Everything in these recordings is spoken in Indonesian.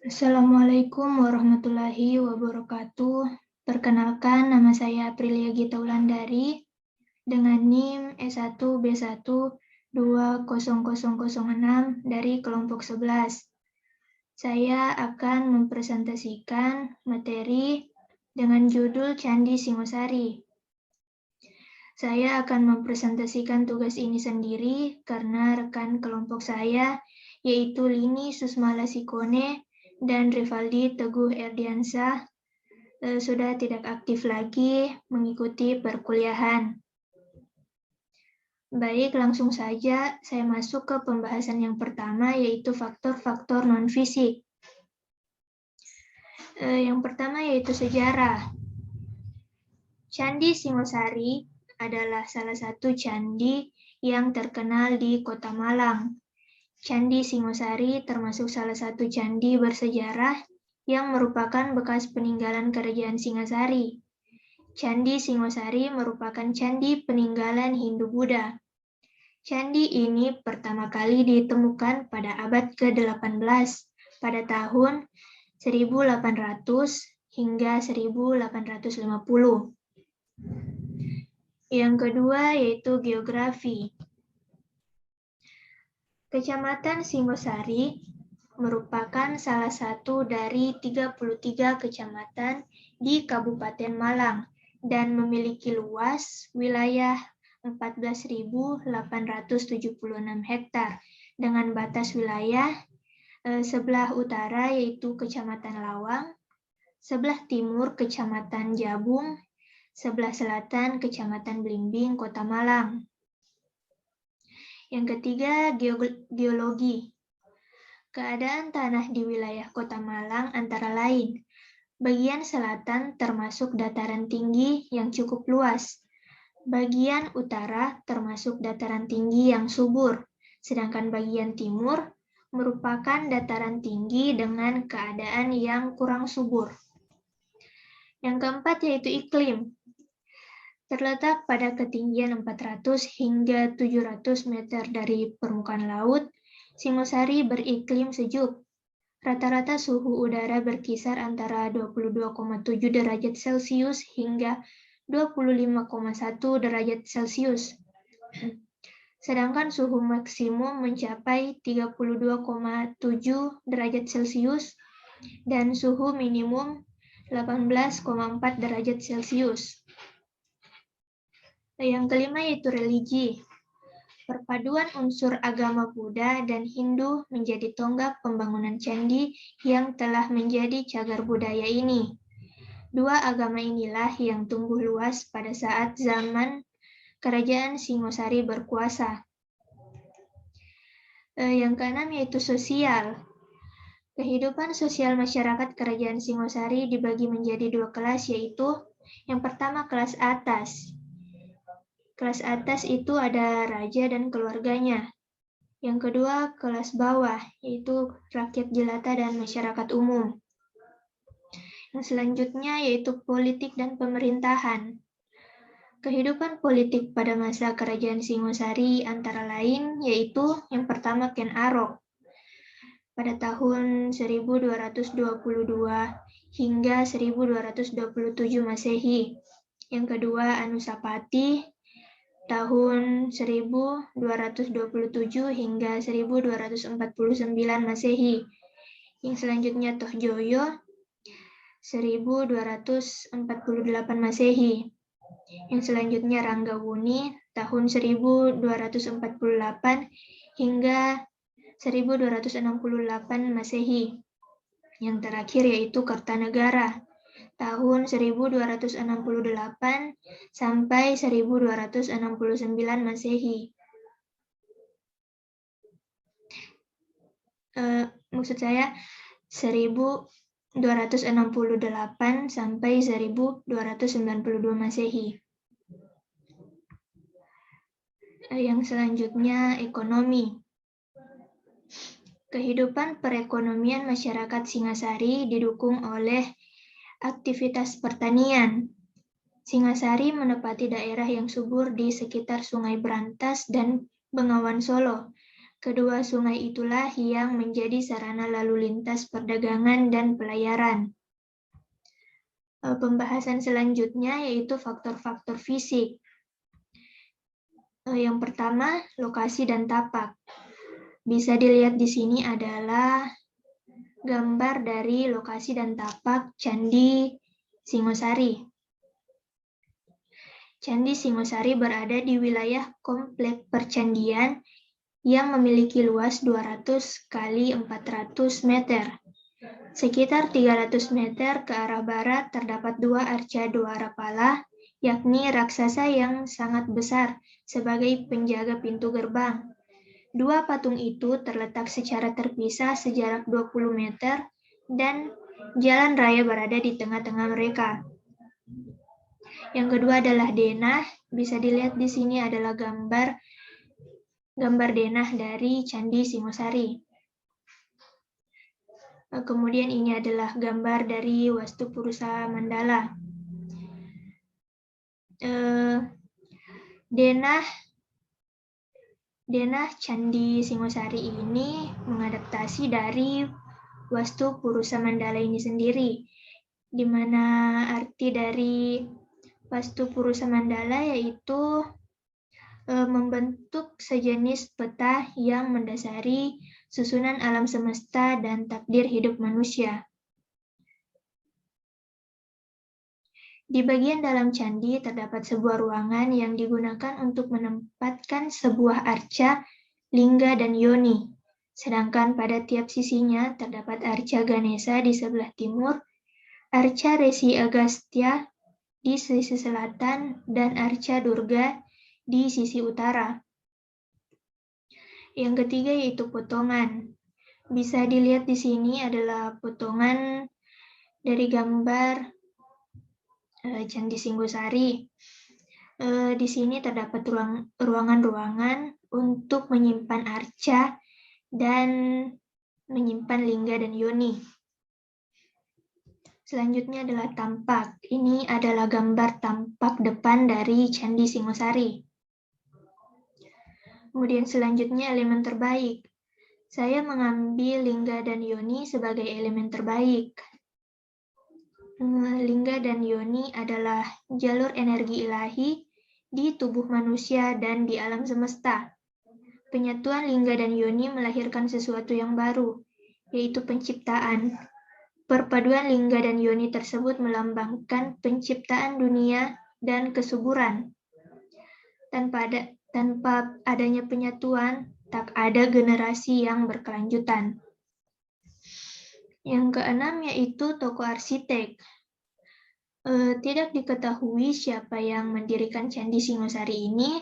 Assalamualaikum warahmatullahi wabarakatuh. Perkenalkan, nama saya Aprilia Gita Wulandari dengan NIM E1B1200006 dari kelompok 11. Saya akan mempresentasikan materi dengan judul Candi Singosari. Saya akan mempresentasikan tugas ini sendiri karena rekan kelompok saya, yaitu Lini Susmala Sikone dan Rivaldi Teguh Erdiansah, sudah tidak aktif lagi mengikuti perkuliahan. Baik, langsung saja saya masuk ke pembahasan yang pertama, yaitu faktor-faktor non-fisik. Yang pertama yaitu sejarah. Candi Singosari adalah salah satu candi yang terkenal di Kota Malang. Candi Singosari termasuk salah satu candi bersejarah yang merupakan bekas peninggalan Kerajaan Singasari. Candi Singosari merupakan candi peninggalan Hindu-Buddha. Candi ini pertama kali ditemukan pada abad ke-18 pada tahun 1800 hingga 1850. Yang kedua yaitu geografi. Kecamatan Singosari merupakan salah satu dari 33 kecamatan di Kabupaten Malang dan memiliki luas wilayah 14.876 hektar dengan batas wilayah sebelah utara yaitu Kecamatan Lawang, sebelah timur Kecamatan Jabung, sebelah selatan Kecamatan Blimbing, Kota Malang. Yang ketiga, geologi. Keadaan tanah di wilayah Kota Malang antara lain, bagian selatan termasuk dataran tinggi yang cukup luas, bagian utara termasuk dataran tinggi yang subur, sedangkan bagian timur merupakan dataran tinggi dengan keadaan yang kurang subur. Yang keempat yaitu iklim. Terletak pada ketinggian 400 hingga 700 meter dari permukaan laut, Singosari beriklim sejuk. Rata-rata suhu udara berkisar antara 22,7 derajat Celcius hingga 25,1 derajat Celcius. Sedangkan suhu maksimum mencapai 32,7 derajat Celcius dan suhu minimum 18,4 derajat Celcius. Yang kelima yaitu religi. Perpaduan unsur agama Buddha dan Hindu menjadi tonggak pembangunan candi yang telah menjadi cagar budaya ini. Dua agama inilah yang tumbuh luas pada saat zaman Kerajaan Singosari berkuasa. Yang keenam yaitu sosial. Kehidupan sosial masyarakat Kerajaan Singosari dibagi menjadi dua kelas, yaitu yang pertama kelas atas. Kelas atas itu ada raja dan keluarganya. Yang kedua kelas bawah, yaitu rakyat jelata dan masyarakat umum. Yang selanjutnya yaitu politik dan pemerintahan. Kehidupan politik pada masa Kerajaan Singosari antara lain yaitu yang pertama Ken Arok pada tahun 1222 hingga 1227 Masehi. Yang kedua Anusapati tahun 1227 hingga 1249 Masehi. Yang selanjutnya Tohjoyo 1248 Masehi. Yang selanjutnya Ranggawuni tahun 1248 hingga 1268 Masehi. Yang terakhir yaitu Kertanegara tahun 1268 sampai 1269 Masehi. Maksud saya 1268 sampai 1292 Masehi. Yang selanjutnya ekonomi. Kehidupan perekonomian masyarakat Singasari didukung oleh aktivitas pertanian. Singasari menempati daerah yang subur di sekitar Sungai Brantas dan Bengawan Solo. Kedua sungai itulah yang menjadi sarana lalu lintas perdagangan dan pelayaran. Pembahasan selanjutnya yaitu faktor-faktor fisik. Yang pertama, lokasi dan tapak. Bisa dilihat di sini adalah gambar dari lokasi dan tapak Candi Singosari. Candi Singosari berada di wilayah komplek percandian yang memiliki luas 200 kali 400 meter. Sekitar 300 meter ke arah barat terdapat dua arca dwarapala, yakni raksasa yang sangat besar sebagai penjaga pintu gerbang. Dua patung itu terletak secara terpisah sejarak 20 meter dan jalan raya berada di tengah-tengah mereka. Yang kedua adalah denah. Bisa dilihat di sini adalah gambar denah dari Candi Singosari. Kemudian ini adalah gambar dari Wastu Purusa Mandala. Denah Candi Singosari ini mengadaptasi dari Wastu Purusa Mandala ini sendiri, di mana arti dari Wastu Purusa Mandala yaitu membentuk sejenis peta yang mendasari susunan alam semesta dan takdir hidup manusia. Di bagian dalam candi terdapat sebuah ruangan yang digunakan untuk menempatkan sebuah arca, lingga, dan yoni. Sedangkan pada tiap sisinya terdapat arca Ganesha di sebelah timur, arca Resi Agastya di sisi selatan, dan arca Durga di sisi utara. Yang ketiga yaitu potongan. Bisa dilihat di sini adalah potongan dari gambar Candi Singosari. Di sini terdapat ruangan-ruangan untuk menyimpan arca dan menyimpan lingga dan yoni. Selanjutnya adalah tampak. Ini adalah gambar tampak depan dari Candi Singosari. Kemudian selanjutnya elemen terbaik. Saya mengambil lingga dan yoni sebagai elemen terbaik. Lingga dan yoni adalah jalur energi ilahi di tubuh manusia dan di alam semesta. Penyatuan lingga dan yoni melahirkan sesuatu yang baru, yaitu penciptaan. Perpaduan lingga dan yoni tersebut melambangkan penciptaan dunia dan kesuburan. Tanpa adanya penyatuan, tak ada generasi yang berkelanjutan. Yang keenam yaitu tokoh arsitek. Tidak diketahui siapa yang mendirikan Candi Singosari ini,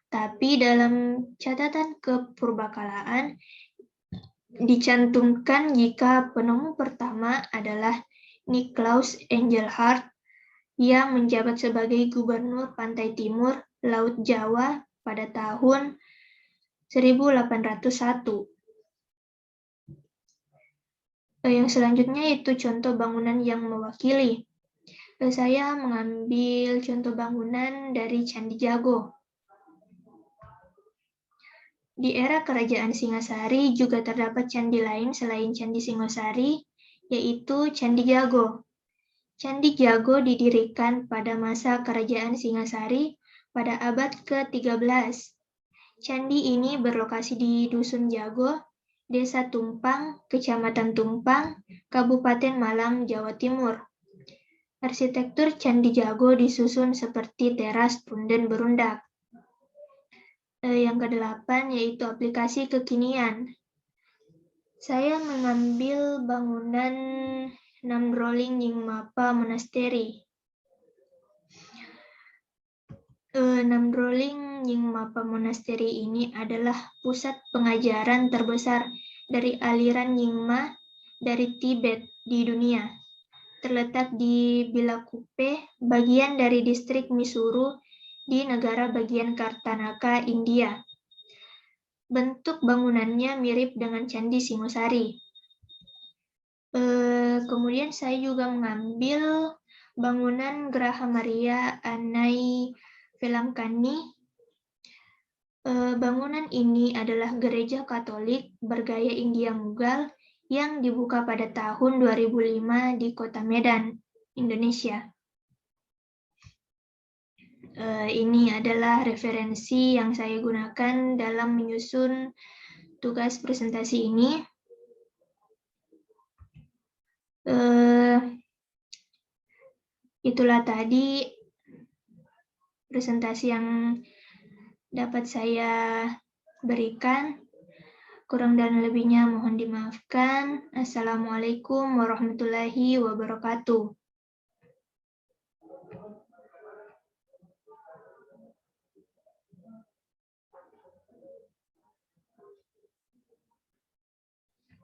tapi dalam catatan kepurbakalaan dicantumkan jika penemu pertama adalah Niklaus Engelhard yang menjabat sebagai Gubernur Pantai Timur Laut Jawa pada tahun 1801. Yang selanjutnya yaitu contoh bangunan yang mewakili. Saya mengambil contoh bangunan dari Candi Jago. Di era Kerajaan Singasari juga terdapat candi lain selain Candi Singosari, yaitu Candi Jago. Candi Jago didirikan pada masa Kerajaan Singasari pada abad ke-13. Candi ini berlokasi di Dusun Jago, Desa Tumpang, Kecamatan Tumpang, Kabupaten Malang, Jawa Timur. Arsitektur Candi Jago disusun seperti teras punden berundak. Yang kedelapan yaitu aplikasi kekinian. Saya mengambil bangunan Namdroling Nyingmapa Monastery. Namdroling Nyingmapa Monastery ini adalah pusat pengajaran terbesar dari aliran Nyingma dari Tibet di dunia. Terletak di Bilakupe, bagian dari distrik Mysuru di negara bagian Kartanaka, India. Bentuk bangunannya mirip dengan Candi Singosari. Kemudian saya juga mengambil bangunan Graha Maria Anai Velangkani. Bangunan ini adalah gereja Katolik bergaya India Mughal yang dibuka pada tahun 2005 di Kota Medan, Indonesia. Ini adalah referensi yang saya gunakan dalam menyusun tugas presentasi ini. Itulah tadi presentasi yang dapat saya berikan. Kurang dan lebihnya mohon dimaafkan. Assalamualaikum warahmatullahi wabarakatuh.